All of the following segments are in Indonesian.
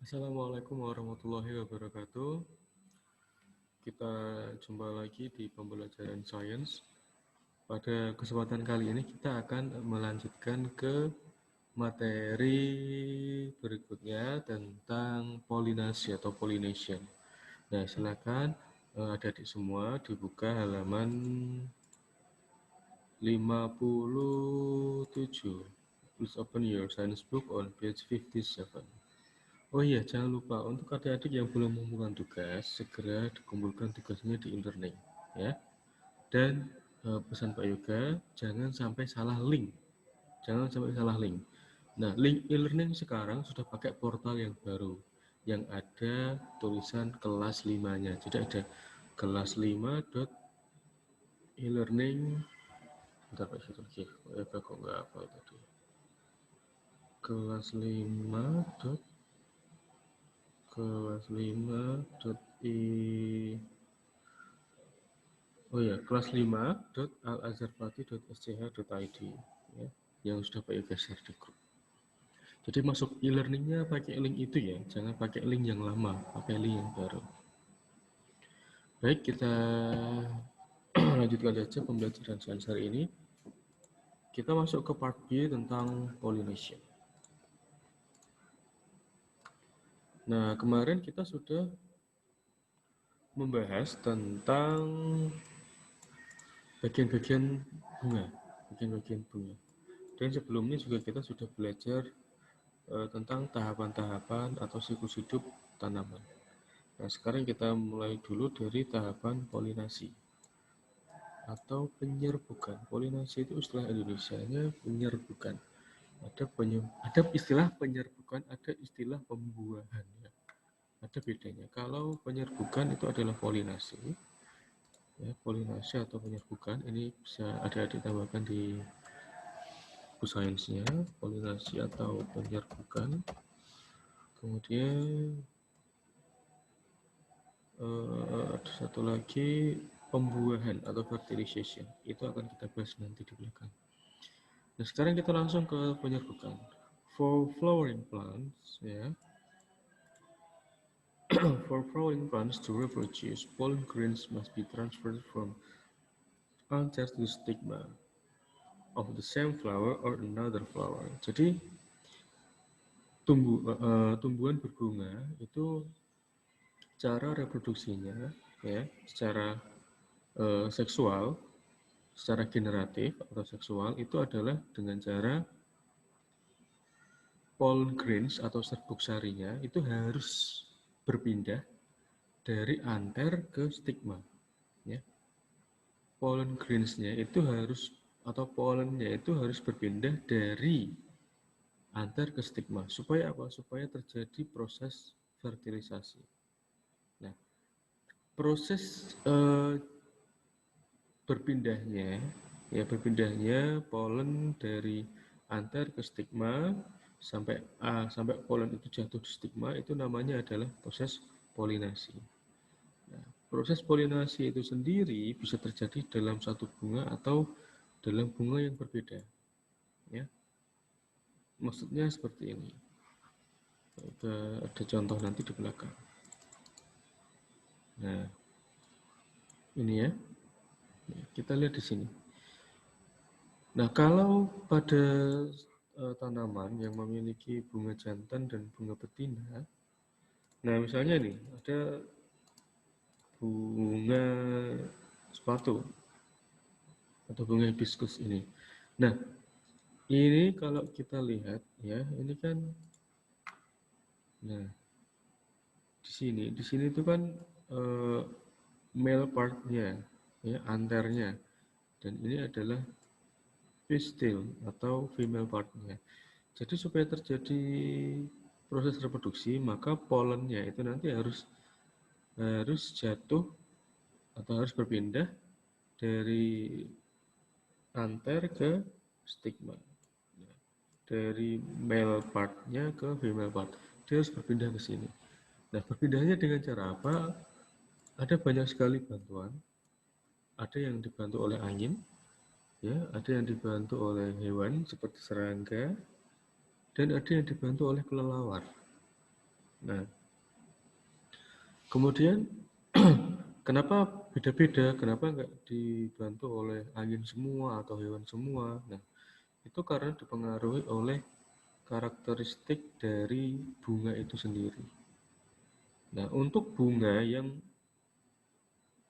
Assalamualaikum warahmatullahi wabarakatuh. Kita jumpa lagi di pembelajaran sains. Pada kesempatan kali ini kita akan melanjutkan ke materi berikutnya tentang polinasi atau pollination. Nah, silakan adik-adik semua dibuka halaman 57. Please open your science book on page 57. Oh iya, jangan lupa untuk adik-adik yang belum mengumpulkan tugas, segera dikumpulkan tugasnya di internet, ya. Dan pesan Pak Yoga, jangan sampai salah link. Jangan sampai salah link. Nah, link e-learning sekarang sudah pakai portal yang baru, yang ada tulisan kelas 5-nya. Jadi ada kelas 5.e-learning. Bentar Pak Yoga, kok nggak apa tadi. Kelas 5. Kelas 5.i Oh ya, kelas 5.alazharpati.sch.id ya, yang sudah Pak Yoga share di grup. Jadi masuk e-learningnya pakai link itu ya, jangan pakai link yang lama, pakai link yang baru. Baik, kita lanjutkan saja pembelajaran sains hari ini. Kita masuk ke part B tentang pollination. Nah, kemarin kita sudah membahas tentang bagian-bagian bunga, Dan sebelumnya juga kita sudah belajar tentang tahapan-tahapan atau siklus hidup tanaman. Nah, sekarang kita mulai dulu dari tahapan polinasi atau penyerbukan. Polinasi itu istilah Indonesianya penyerbukan. Ada istilah penyerbukan, ada istilah pembuahan. Ya. Ada bedanya. Kalau penyerbukan itu adalah polinasi, ya, polinasi atau penyerbukan ini bisa adik-adik tambahkan di buku sainsnya, polinasi atau penyerbukan. Kemudian ada satu lagi pembuahan atau fertilization. Itu akan kita bahas nanti di belakang. Nah, sekarang kita langsung ke penyerbukan. For flowering plants, ya. For flowering plants to reproduce, pollen grains must be transferred from anther to stigma of the same flower or another flower. Jadi tumbuhan berbunga itu cara reproduksinya, ya, secara seksual, secara generatif atau seksual itu adalah dengan cara pollen grains atau serbuk sarinya itu harus berpindah dari anter ke stigma, ya. Pollen grainsnya itu harus atau pollennya itu harus berpindah dari anter ke stigma supaya apa? Supaya terjadi proses fertilisasi. Nah, proses berpindahnya polen dari anter ke stigma sampai polen itu jatuh di stigma itu namanya adalah proses polinasi. Nah, proses polinasi itu sendiri bisa terjadi dalam satu bunga atau dalam bunga yang berbeda, ya. Maksudnya seperti ini. Ada contoh nanti di belakang. Nah, ini ya. Kita lihat di sini. Nah, kalau pada tanaman yang memiliki bunga jantan dan bunga betina, nah misalnya nih ada bunga sepatu atau bunga hibiscus ini. Nah, ini kalau kita lihat ya, ini kan, nah di sini itu kan male partnya, ya, anternya, dan ini adalah pistil atau female partnya. Jadi supaya terjadi proses reproduksi, maka polennya itu nanti harus jatuh atau harus berpindah dari anter ke stigma. Dari male partnya ke female part. Dia harus berpindah ke sini. Nah, berpindahnya dengan cara apa? Ada banyak sekali bantuan. Ada yang dibantu oleh angin, ya, ada yang dibantu oleh hewan seperti serangga, dan ada yang dibantu oleh kelelawar. Nah, kemudian kenapa beda-beda? Kenapa nggak dibantu oleh angin semua atau hewan semua? Nah, itu karena dipengaruhi oleh karakteristik dari bunga itu sendiri. Nah, untuk bunga yang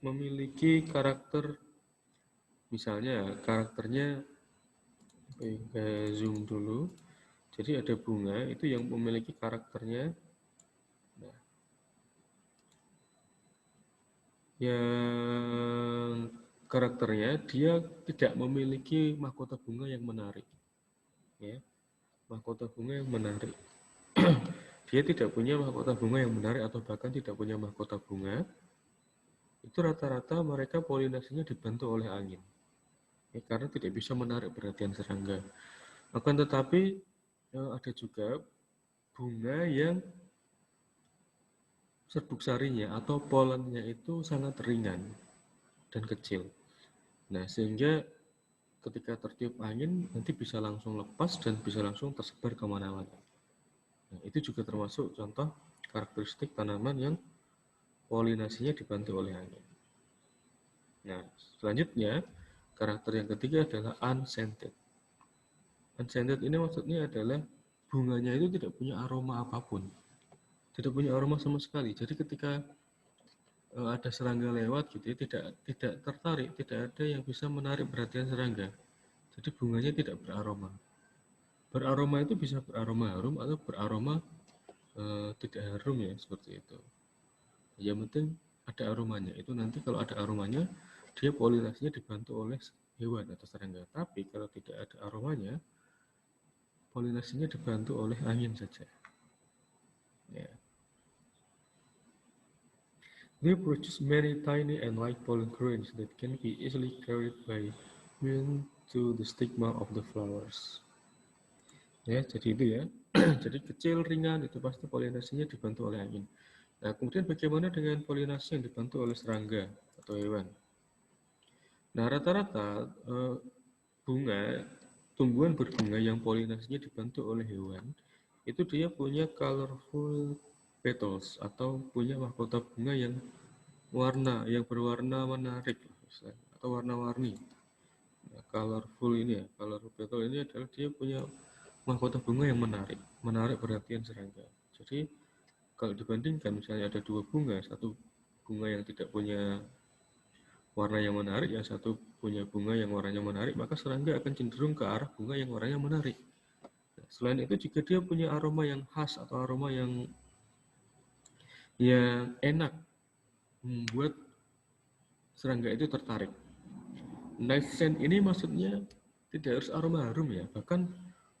memiliki karakter, misalnya karakternya, zoom dulu. Jadi ada bunga itu yang memiliki karakternya, nah, yang karakternya dia tidak memiliki mahkota bunga yang menarik, ya, mahkota bunga yang menarik. Dia tidak punya mahkota bunga yang menarik atau bahkan tidak punya mahkota bunga. Itu rata-rata mereka polinasinya dibantu oleh angin, ya, karena tidak bisa menarik perhatian serangga. Akan tetapi ada juga bunga yang serbuk sarinya atau polennya itu sangat ringan dan kecil. Nah, sehingga ketika tertiup angin nanti bisa langsung lepas dan bisa langsung tersebar kemana-mana. Nah, itu juga termasuk contoh karakteristik tanaman yang polinasinya dibantu oleh angin. Nah, selanjutnya karakter yang ketiga adalah unscented. Unscented ini maksudnya adalah bunganya itu tidak punya aroma apapun, tidak punya aroma sama sekali. Jadi ketika ada serangga lewat gitu ya, tidak tertarik, tidak ada yang bisa menarik perhatian serangga. Jadi bunganya tidak beraroma. Beraroma itu bisa beraroma harum atau beraroma tidak harum, ya, seperti itu. Yang penting ada aromanya. Itu nanti kalau ada aromanya, dia polinasinya dibantu oleh hewan atau serangga. Tapi kalau tidak ada aromanya, polinasinya dibantu oleh angin saja. Ya. They produce many tiny and light pollen grains that can be easily carried by wind to the stigma of the flowers. Ya, jadi itu ya. Jadi kecil, ringan, itu pasti polinasinya dibantu oleh angin. Nah, kemudian bagaimana dengan polinasi yang dibantu oleh serangga atau hewan? Nah, rata-rata bunga, tumbuhan berbunga yang polinasinya dibantu oleh hewan, itu dia punya colorful petals atau punya mahkota bunga yang berwarna menarik atau warna-warni. Nah, colorful ini ya, colorful petal ini adalah dia punya mahkota bunga yang menarik perhatian serangga. Jadi kalau dibandingkan misalnya ada dua bunga, satu bunga yang tidak punya warna yang menarik, yang satu punya bunga yang warnanya menarik, maka serangga akan cenderung ke arah bunga yang warnanya menarik. Nah, selain itu juga dia punya aroma yang khas atau aroma yang enak, membuat serangga itu tertarik. Nice scent ini maksudnya tidak harus aroma harum, ya, bahkan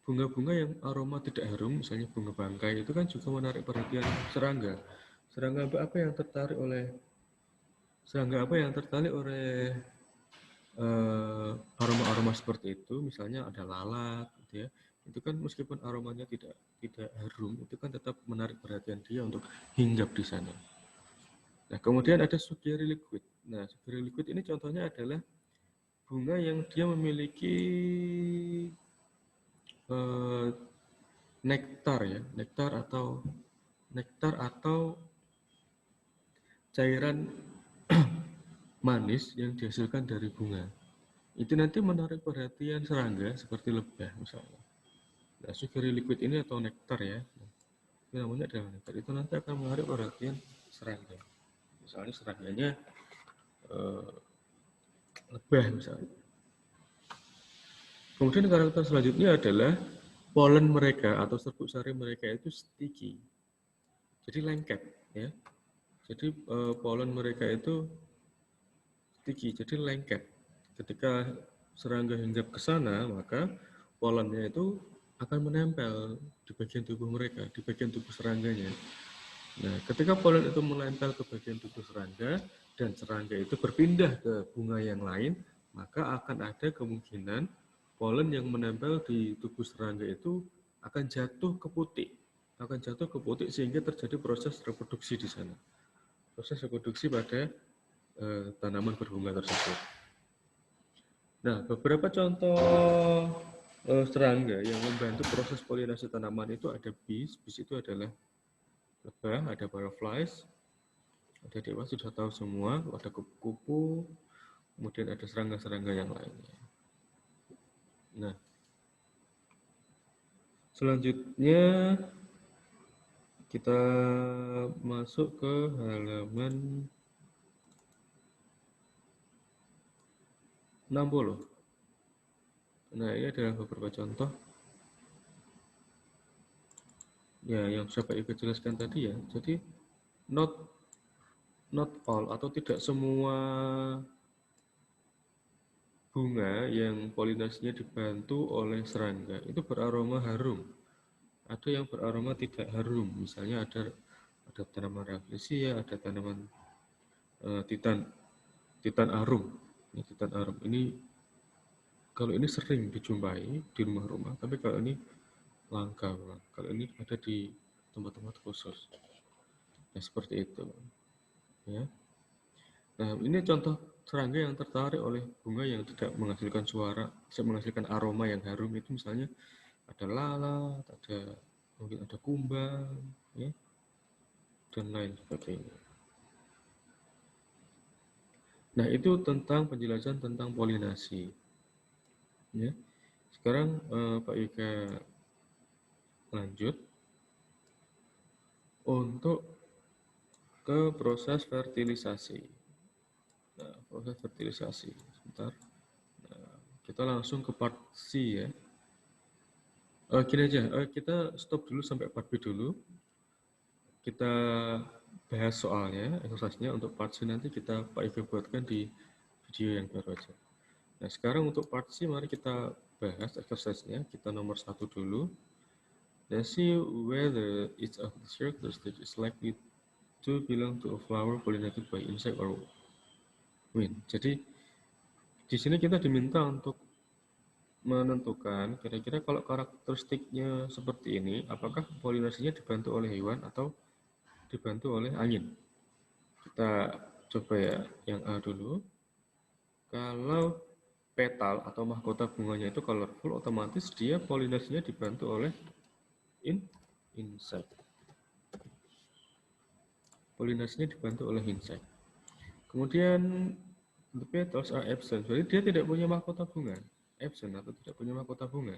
bunga-bunga yang aroma tidak harum, misalnya bunga bangkai, itu kan juga menarik perhatian serangga. Serangga apa yang tertarik oleh aroma-aroma seperti itu, misalnya ada lalat, gitu ya. Itu kan meskipun aromanya tidak harum, itu kan tetap menarik perhatian dia untuk hinggap di sana. Nah, kemudian ada sugary liquid. Nah, sugary liquid ini contohnya adalah bunga yang dia memiliki nektar, ya, nektar atau cairan manis yang dihasilkan dari bunga. Itu nanti menarik perhatian serangga seperti lebah misalnya. Nah, sugary liquid ini atau nektar, ya, ini namanya adalah nektar. Itu nanti akan menarik perhatian serangga. Misalnya serangganya lebah misalnya. Kemudian karakter selanjutnya adalah polen mereka atau serbuk sari mereka itu sticky. Jadi lengket, ya. Jadi polen mereka itu sticky, jadi lengket. Ketika serangga hinggap ke sana, maka polennya itu akan menempel di bagian tubuh mereka, di bagian tubuh serangganya. Nah, ketika polen itu menempel ke bagian tubuh serangga dan serangga itu berpindah ke bunga yang lain, maka akan ada kemungkinan polen yang menempel di tubuh serangga itu akan jatuh ke putik, sehingga terjadi proses reproduksi di sana. Proses reproduksi pada tanaman berbunga tersebut. Nah, beberapa contoh serangga yang membantu proses polinasi tanaman itu ada bees. Bees itu adalah lebah, ada butterflies, ada dewa sudah tahu semua, ada kupu-kupu, kemudian ada serangga-serangga yang lainnya. Nah, selanjutnya kita masuk ke halaman 60. Nah, ini adalah beberapa contoh ya yang sudah Pak Ibu jelaskan tadi ya. Jadi not all atau tidak semua bunga yang polinasinya dibantu oleh serangga itu beraroma harum. Ada yang beraroma tidak harum. Misalnya ada tanaman rafflesia, ada tanaman titan arum. Ini titan arum. Ini kalau ini sering dijumpai di rumah-rumah, tapi kalau ini langka, kalau ini ada di tempat-tempat khusus. Ya seperti itu. Ya. Nah, ini contoh serangga yang tertarik oleh bunga yang tidak menghasilkan suara, tidak menghasilkan aroma yang harum itu misalnya ada lalat, mungkin ada kumbang, ya, dan lain sebagainya. Nah, itu tentang penjelasan tentang polinasi. Ya. Sekarang Pak Ika lanjut untuk ke proses fertilisasi. Nah, proses fertilisasi. Sebentar. Nah, kita langsung ke part C ya. Gini aja, kita stop dulu sampai part B dulu. Kita bahas soalnya, exercise-nya untuk part C nanti Pak Ibu buatkan di video yang baru aja. Nah, sekarang untuk part C mari kita bahas exercise-nya. Kita nomor 1 dulu. Let's see whether each of the characteristics is likely to belong to a flower pollinated by insect or wind. Jadi di sini kita diminta untuk menentukan kira-kira kalau karakteristiknya seperti ini, apakah polinasinya dibantu oleh hewan atau dibantu oleh angin. Kita coba ya yang A dulu. Kalau petal atau mahkota bunganya itu colorful, otomatis dia polinasinya dibantu oleh insect. Polinasinya dibantu oleh insect. Kemudian the petals are absent. Jadi dia tidak punya mahkota bunga. Absent atau tidak punya mahkota bunga.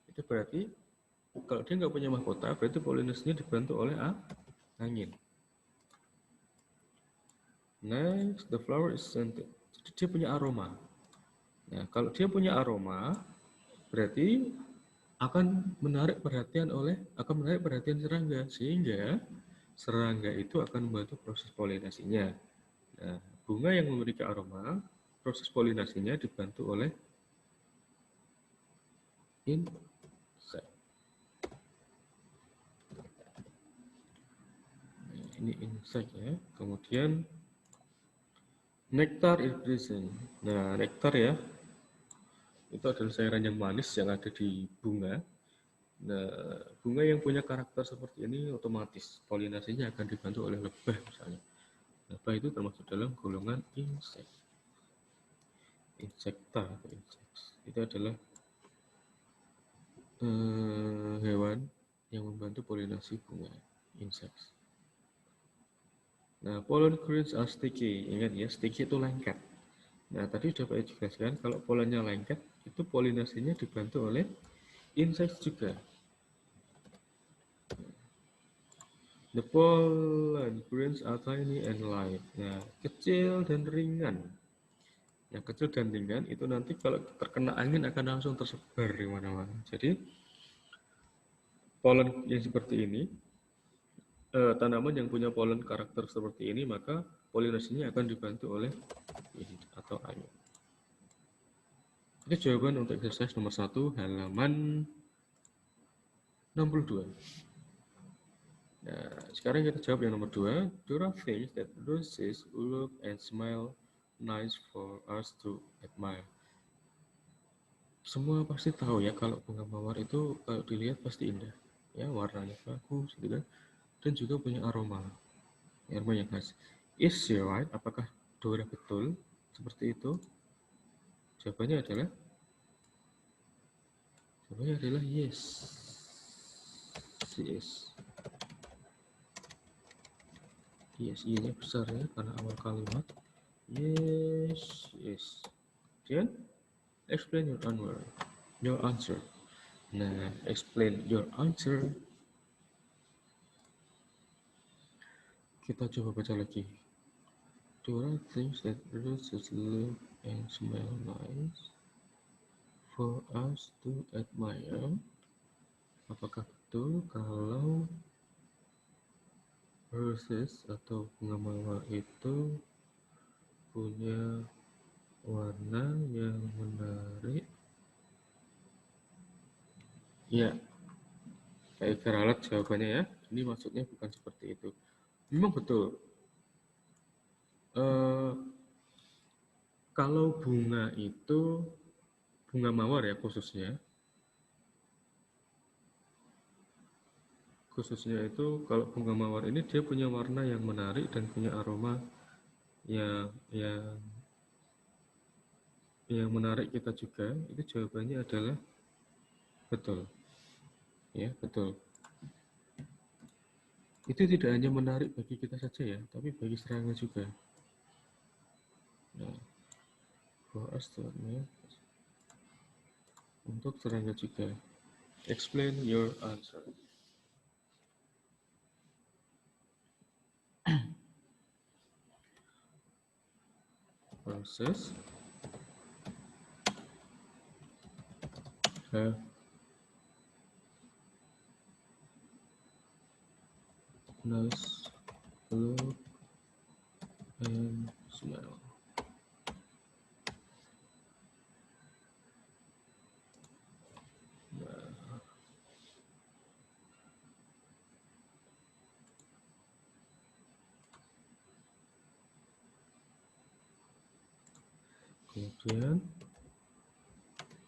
Itu berarti kalau dia nggak punya mahkota, berarti polinasinya dibantu oleh angin. Next, the flower is scented. Jadi dia punya aroma. Nah, kalau dia punya aroma, berarti akan menarik perhatian serangga, sehingga serangga itu akan membantu proses polinasinya. Nah, bunga yang memiliki aroma, proses polinasinya dibantu oleh insect. Nah, ini insect ya. Kemudian nectar is present. Nah, nektar ya, itu adalah cairan yang manis yang ada di bunga. Nah, bunga yang punya karakter seperti ini otomatis polinasinya akan dibantu oleh lebah misalnya. Lebah itu termasuk dalam golongan insekta atau insects. Itu adalah hewan yang membantu polinasi bunga, insects. Nah, pollen grains are sticky. Ingat ya, sticky itu lengket. Nah, tadi sudah Pak jelaskan, kalau pollennya lengket, itu polinasinya dibantu oleh insects juga. The pollen grains are tiny and light. Nah, kecil dan ringan. Yang kecil dan ringan itu nanti kalau terkena angin akan langsung tersebar di mana-mana. Jadi, pollen yang seperti ini, tanaman yang punya pollen karakter seperti ini, maka polinasinya akan dibantu oleh wind atau angin. Itu jawaban untuk exercise nomor 1, halaman 62. Nah, sekarang kita jawab yang nomor 2. Dora thinks that roses look and smell nice for us to admire. Semua pasti tahu ya kalau bunga mawar itu kalau dilihat pasti indah. Ya, warnanya bagus gitu kan. Dan juga punya aroma yang khas. Is she right? Apakah Dora betul seperti itu? Jawabannya adalah yes. She is. Yes, i-nya besar ya karena awal kalimat. Yes, yes. Kemudian explain your answer. Nah, explain your answer. Kita coba baca lagi. There are things that roses look and smell nice for us to admire. Apakah betul kalau roses atau bunga mawar itu punya warna yang menarik? Ya, baik Keralat jawabannya ya. Ini maksudnya bukan seperti itu. Memang betul. Eh, kalau bunga itu, bunga mawar ya khususnya itu kalau bunga mawar ini dia punya warna yang menarik dan punya aroma yang menarik kita juga. Itu jawabannya adalah betul. Ya, betul. Itu tidak hanya menarik bagi kita saja ya, tapi bagi serangga juga. Nah, for us to admire, untuk serangga juga. Explain your answer. Process have nice look and smell. Nah, kemudian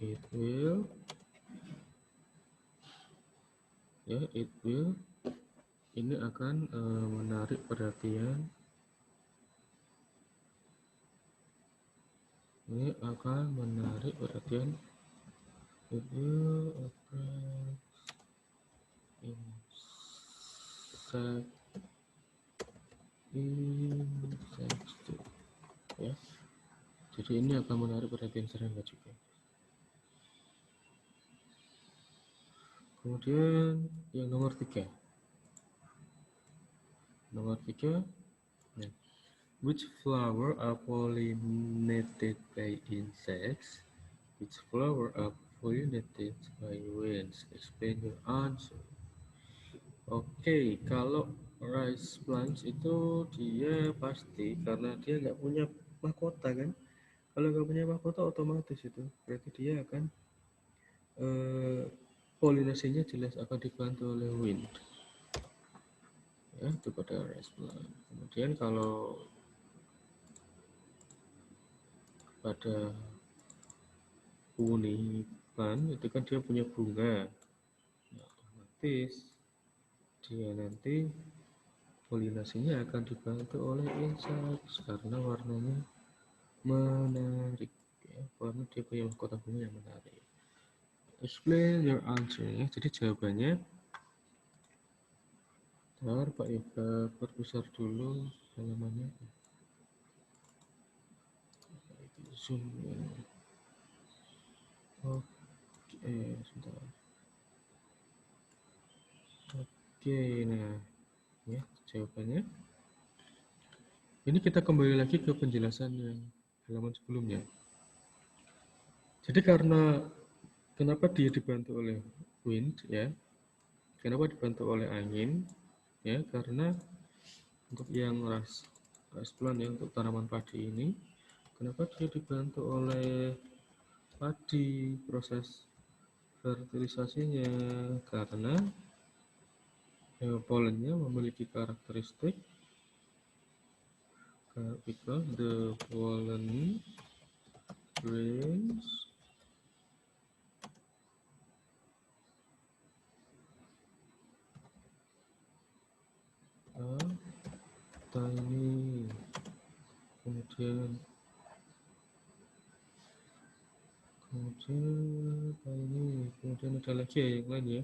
it will ini akan menarik perhatian, it will attract insects ya. Jadi ini akan menarik perhatian serangga juga. Kemudian yang nomor 3. Nah, which flower are pollinated by insects? Which flower are pollinated by winds? Explain your answer. Oke, kalau rice plants itu dia pasti karena dia nggak punya mahkota kan. Kalau nggak punya mahkota otomatis itu berarti dia akan polinasinya jelas akan dibantu oleh wind. Ya, itu pada rice plant. Kemudian kalau pada plant itu kan dia punya bunga. Nah, otomatis dia nanti polinasinya akan dibantu oleh insect karena warnanya menarik ya, karena dia punya mahkota bunga yang menarik. Explain your answer ya. Jadi jawabannya ntar Pak Ika perbesar dulu halamannya. Zoom ya. Oke, sebentar. Oke, nah ya jawabannya. Ini kita kembali lagi ke penjelasan yang halaman sebelumnya. Jadi karena kenapa dia dibantu oleh wind ya? Kenapa dibantu oleh angin? Ya, karena untuk yang rice plant ya, untuk tanaman padi ini, kenapa dia dibantu oleh padi proses fertilisasinya? Karena polennya memiliki karakteristik because the pollen grains are tiny. Kemudian ada lagi ya yang lain ya.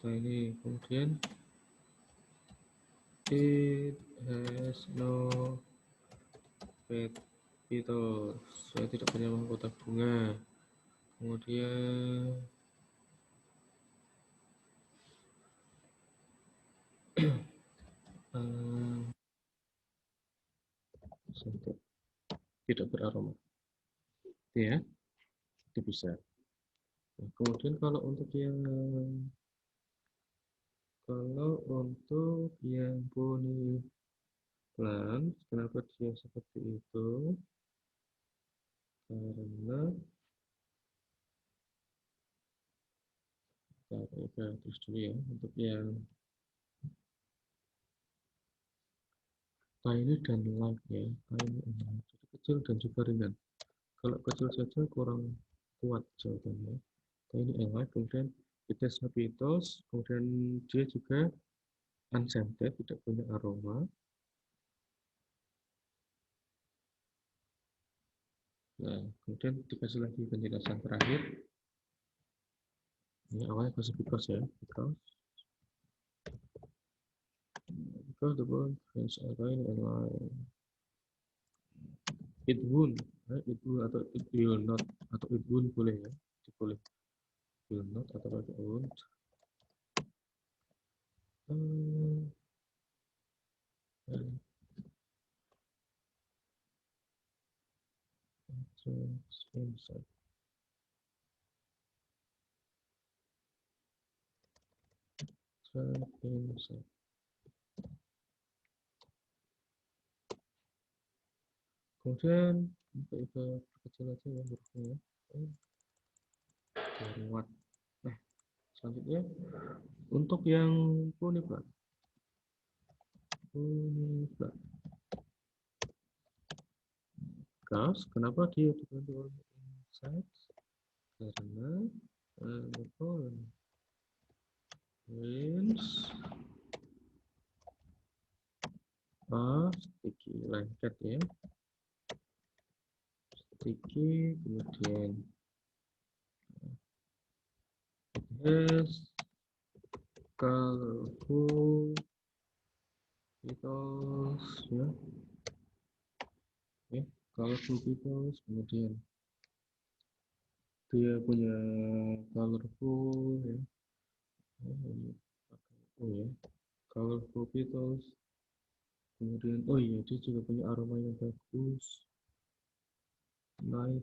Tiny. Kemudian It has no petals. Saya tidak punya mahkota bunga. Kemudian tidak beraroma. Ya, itu bisa. Nah, kemudian kalau untuk yang poni plant, kenapa dia seperti itu? Karena kita terus dulu ya untuk yang tiny dan light ya, tiny and light. Jadi kecil dan juga ringan. Kalau kecil saja kurang kuat jawabannya. Tiny and light, kemudian it has no petals, kemudian dia juga unscented, tidak punya aroma. Nah, kemudian dikasih lagi penjelasan terakhir. Ini awalnya because ya, because the bone friends are tiny and light. It won't, it will atau it will not atau it won't boleh ya, boleh. Will not atau it won't. Inside. Inside. Kemudian kita perkecil aja ya hurufnya. Muat. Nah, selanjutnya untuk yang puniplat. Gas, kenapa dia dibantu oleh inside? Karena the pollen grains are sticky, lengket ya. Sticky, kemudian has colorful petals ya. Oke, colorful petals, kemudian dia punya colorful ya. Oh ya, colorful petals. Kemudian oh iya, dia juga punya aroma yang bagus. Nice.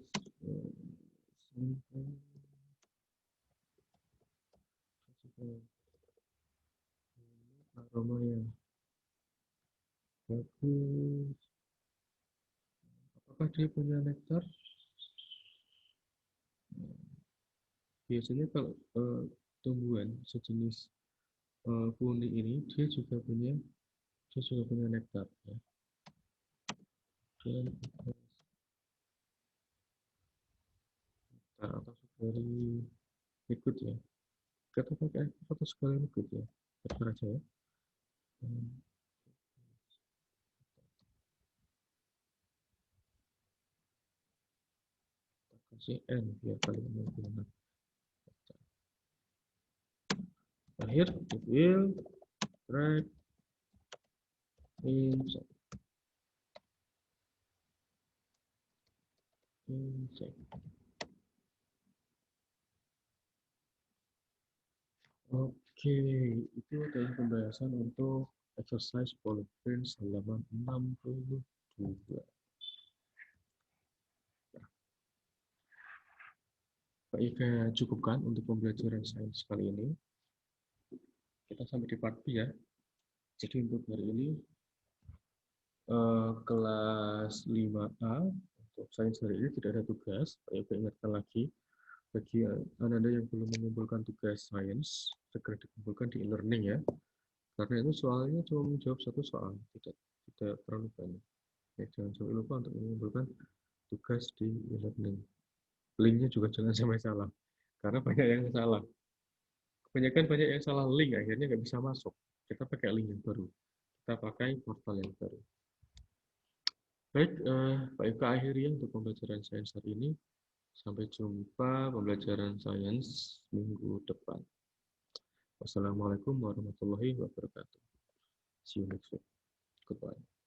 Aroma yang bagus. Apakah dia punya nektar? Biasanya kalau tumbuhan sejenis puni ini dia juga punya nektar ya. Dia nektar atau dari liquid ya. Kita pakai atau sekali liquid ya. Benar aja ya. Kasih N biar kalian menggunakan. Terakhir, it will drag insect. Oke, itu adalah pembahasan untuk exercise Polyprints halaman 62. Baik, cukupkan untuk pembelajaran sains kali ini. Kita sampai di part B ya. Jadi untuk hari ini kelas 5A untuk sains hari ini tidak ada tugas. Pak ingatkan lagi bagi Anda yang belum mengumpulkan tugas sains, segera dikumpulkan di e-learning ya. Karena itu soalnya cuma menjawab satu soal, tidak terlalu banyak. Ya, jangan sampai lupa untuk mengumpulkan tugas di e-learning. Linknya juga jangan sampai salah, karena banyak yang salah. Kebanyakan banyak yang salah link, akhirnya nggak bisa masuk. Kita pakai link yang baru. Kita pakai portal yang baru. Baik, Pak Eka akhiri untuk pembelajaran sains hari ini. Sampai jumpa pembelajaran sains minggu depan. Wassalamualaikum warahmatullahi wabarakatuh. See you next week. Goodbye.